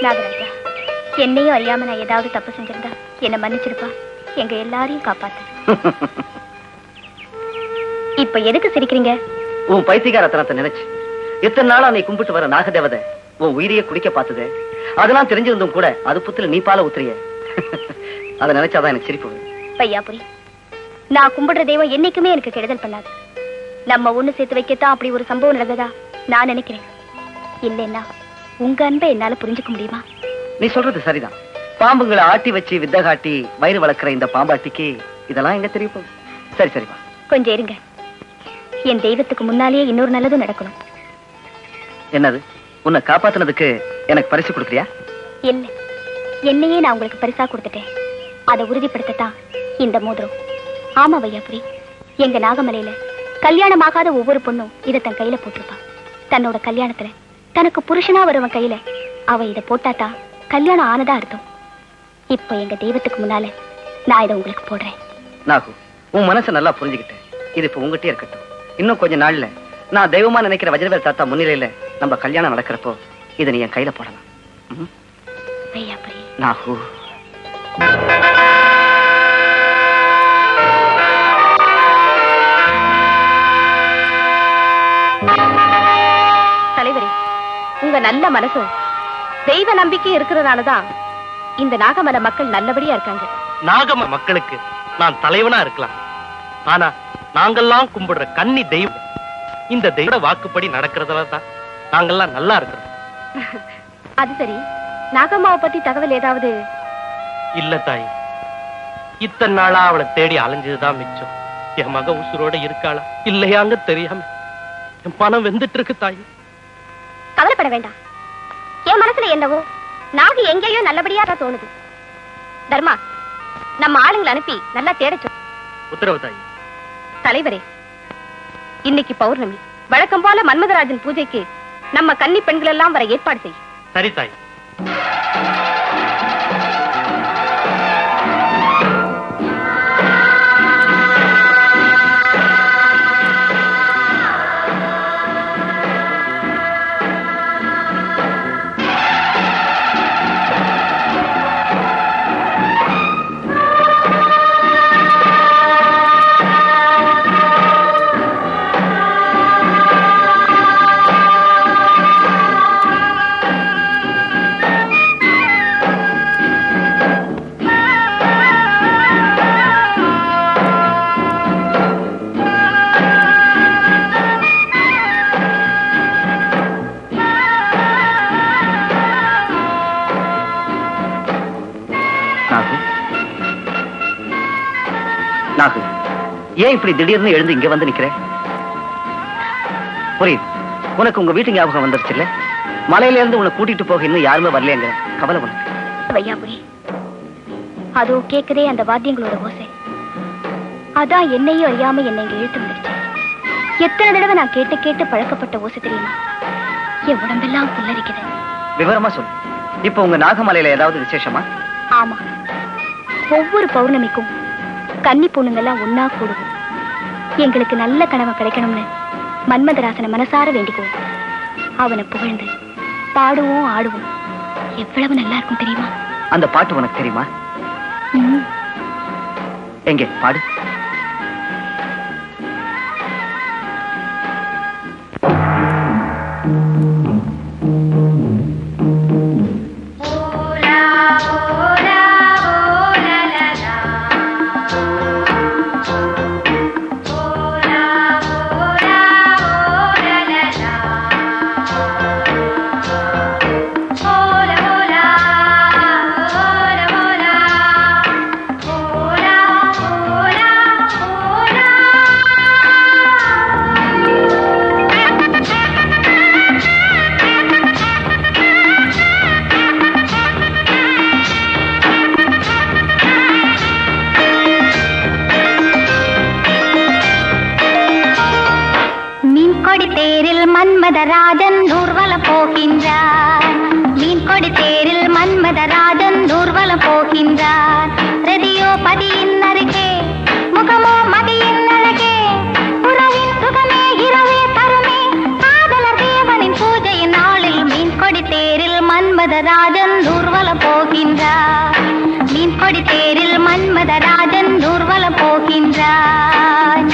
நாகராஜா, என்னையும் அறியாம நான் ஏதாவது தப்பு செஞ்சிருந்தா என்ன மன்னிச்சிருப்பா. எங்க எல்லாரையும் காப்பாத்து. இப்ப எதுக்கு சிரிக்கிறீங்க? உன் பைத்தியகாரத்தனத்தை நினைச்சு எத்தனை நாளா நீ கும்பிட்டு வர நாகதேவதை உன் உயிரையே குடிக்க பார்த்தது. அதெல்லாம் தெரிஞ்சிருந்தும் கூட அது புத்துல நீ பால ஊத்துறிய. அதை நினைச்சாதான் எனக்கு சிரிப்பு வருது. பையாபுரி, நான் கும்பிடுற தெய்வம் என்னைக்குமே எனக்கு கெடுதல் பண்ணாது. நம்ம ஒண்ணு சேர்த்து வைக்கத்தான் அப்படி ஒரு சம்பவம் நடந்ததா நான் நினைக்கிறேன். இல்லைன்னா உங்க அன்பை என்னால புரிஞ்சுக்க முடியுமா? நீ சொல்றது சரிதான். பாம்புங்களை ஆட்டி வச்சு வித்த காட்டி வயிறு வளர்க்கிற இந்த பாம்பாட்டிக்கு இதெல்லாம் எங்க தெரியும்? சரி சரிப்பா, கொஞ்சம் இருங்க. என் தெய்வத்துக்கு முன்னாலேயே இன்னொரு நல்லதும் நடக்கணும். என்னது? உன்னை காப்பாத்தினதுக்கு எனக்கு பரிசு கொடுக்குறியா? இல்ல, என்னையே நான் உங்களுக்கு பரிசா கொடுத்துட்டேன். அதை உறுதிப்படுத்தத்தான் இந்த மோதிரம். ஆமா வையாபுரி, எங்க நாகமலையில கல்யாணமாகாத ஒவ்வொரு பொண்ணும் இதை தன் கையில போட்டிருப்பா. தன்னோட கல்யாணத்துல தனக்கு புருஷனா வருவன் கையில அவ இதை போட்டாத்தா கல்யாணம் ஆனதா அர்த்தம். இப்ப எங்க தெய்வத்துக்கு முன்னால நான் இதை உங்களுக்கு போடுறேன். நாகு, உன் மனசை நல்லா புரிஞ்சுக்கிட்டேன். இது இப்ப உங்ககிட்டயே இருக்கட்டும். இன்னும் கொஞ்ச நாள்ல நான் தெய்வமா நினைக்கிற வஜ்ரவேல் தாத்தா முன்னிலையில நம்ம கல்யாணம் நடக்கிறப்போ இதை நீ என் கையில போடலாம். நாகு, தலைவரே, உங்க நல்ல மனசும் தெய்வ நம்பிக்கை இருக்கிறதுனாலதான் இந்த நாகமல மக்கள் நல்லபடியா இருக்காங்க. நாகம மக்களுக்கு நான் தலைவனா இருக்கலாம். ஆனா நாங்கெல்லாம் கும்பிடுற கன்னி தெய்வம் இந்த தெய்வ வாக்குப்படி நடக்கிறதுல தான் நாங்கெல்லாம் நல்லா இருக்கிறோம். அது சரி, நாகம்மாவை பத்தி தகவல் ஏதாவது? இல்ல தாய், இத்தனை நாளா அவளை தேடி அலைஞ்சதுதான் மிச்சம். என் மக உசுரோட இருக்காளா இல்லையாங்க தெரியாம என் பணம் வெந்துட்டு இருக்கு தாய். கவலைப்பட வேண்டாம். என் மனசுல என்னவோ நாகு எங்கேயோ நல்லபடியா தான் தோணுது. தர்மா, நம்ம ஆளுங்களை அனுப்பி நல்லா தேடச்சோ. உத்தரவு தாய். தலைவரே, இன்னைக்கு பௌர்ணமி. வழக்கம் போல மன்மதராஜன் பூஜைக்கு நம்ம கன்னி பெண்கள் எல்லாம் வர ஏற்பாடு செய். சரி தாய். நாகு, ஏன் இப்படி திடீர்னு எழுந்து இங்க வந்து நிக்கிற? புரியுது, உனக்கு உங்க வீட்டு ஞாபகம் வந்துருச்சு இல்ல? மலையில இருந்து உன்னை கூட்டிட்டு போக இன்னும் யாருமே வரலையங்க கவலை உனக்கு. வையாபுரி, அதோ கேக்குதே அந்த வாத்தியங்களோட ஓசை. அதான் என்னையும் அறியாம என்னை இங்க இழுத்து வந்துருச்சு. எத்தனை தடவை நான் கேட்டு கேட்டு பழக்கப்பட்ட ஓசை தெரியுமா? என் உடம்பெல்லாம் புல்லரிக்குது. விவரமா சொல்லு. இப்ப உங்க நாகமலையில ஏதாவது விசேஷமா? ஆமா, ஒவ்வொரு பௌர்ணமிக்கும் கன்னி பொண்ணுங்கெல்லாம் ஒன்னா கூடுவோம். எங்களுக்கு நல்ல கனவு கிடைக்கணும்னு மன்மதராசனை மனசார வேண்டிக்குவோம். அவனை புகழ்ந்து பாடுவோம், ஆடுவோம். எவ்வளவு நல்லா இருக்கும் தெரியுமா? அந்த பாட்டு உனக்கு தெரியுமா? எங்கே பாடு. மன்மதராஜன் ஊர்வலம் போகின்றார். மீன்கொடி தேரில் மன்மதராஜன் ஊர்வலம் போகின்றார். ரதியோ பதியின் அருகே, முகமோ மதியின் அழகே, உறவின் சுகமே இரவே தருமே. காதலர் தேவனின் பூஜையின் நாளில் மீன்கொடி தேரில் மன்மதராஜன் ஊர்வலம் போகின்றார். மீன் கொடி தேரில் மன்மதராஜன் ஊர்வலம் போகின்றார்.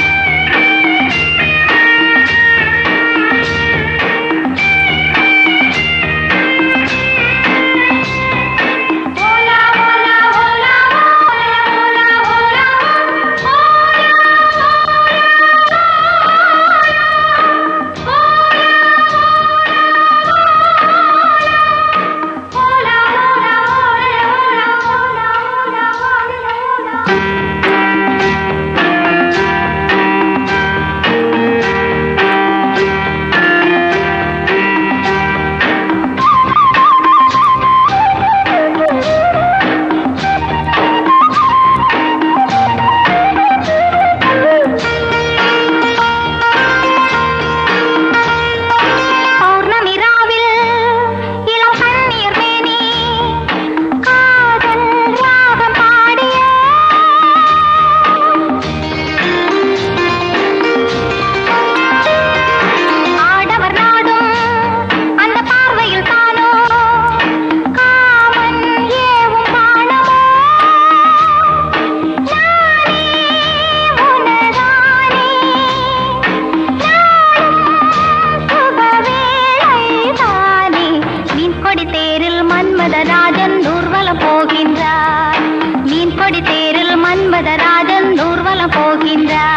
மன்மதராஜன் ஊர்வலம் போகின்றான்.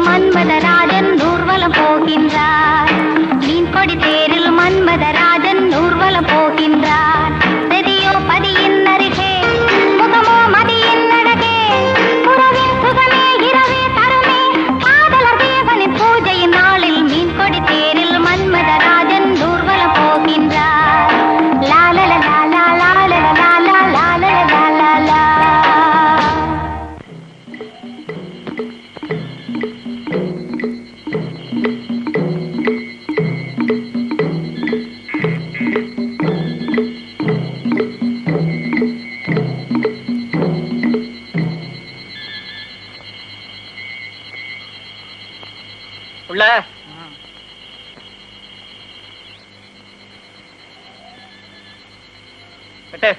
மன்மதராஜன் ஊர்வலம் போகின்றார். மீன் கொடி தேரில் மன்மதராஜன் ஊர்வலம் போகின்றார். செதியோ பதியின் அருகே, முகமோ மதியின் அழகே, உறவின் சுகமே இரவே தருமே, காதலர் தேவனின் பூஜையின் நாளில் மீன் கொடி தேரில் மன்மதராஜன் ஊர்வலம் போகின்றார். லாலல லாலா லாலல லாலா லாலல லாலா. உள்ள கட்டு.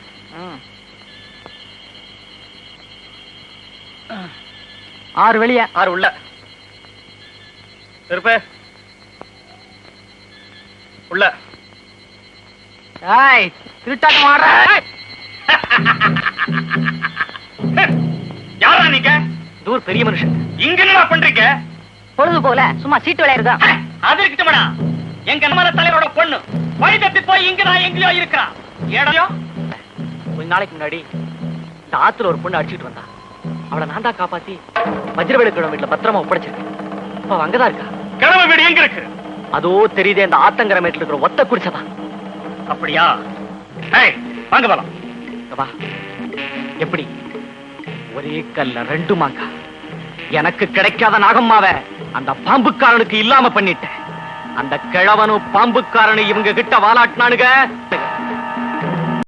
6 வெளிய 6 உள்ள திருப்ப உள்ள. ஏய் திருட்டாட்டம் ஆடுற. யாரா நீங்க? தூர் பெரிய மனுஷன். இங்க என்ன பண்றீங்க? பொழுது போல சும்மா சீட்டு விளையாடுதா? அது இருக்கட்டும்டா. எங்க நம்ம தலைவரோட பொண்ணு வழி தப்பி போய் இங்க நான் எங்கேயோ இருக்கிறான். ஏடா கொஞ்ச நாளைக்கு முன்னாடி இந்த ஆத்துல ஒரு பொண்ணு அடிச்சுட்டு வந்தா. அவளை நான் தான் காப்பாத்தி வஜ்ரவேலு கிழமை வீட்டுல பத்திரமா ஒப்படைச்சிருக்கேன். அவ அங்கதான் இருக்கா. கிழமை வீடு எங்க இருக்கு? அதோ தெரியுதே, அந்த ஆத்தங்கர மேட்டுல இருக்கிற ஒத்த குடிசைதான். அப்படியா? வாங்க போலாம். வா. எப்படி ஒரே கல்ல 2 மாங்கா. எனக்கு கிடைக்காத நாகம்மாவ அந்த பாம்புக்காரனுக்கு இல்லாம பண்ணிட்டேன். அந்த கிழவனும் பாம்புக்காரனு இவங்க கிட்ட வாலாட்டினானுங்க.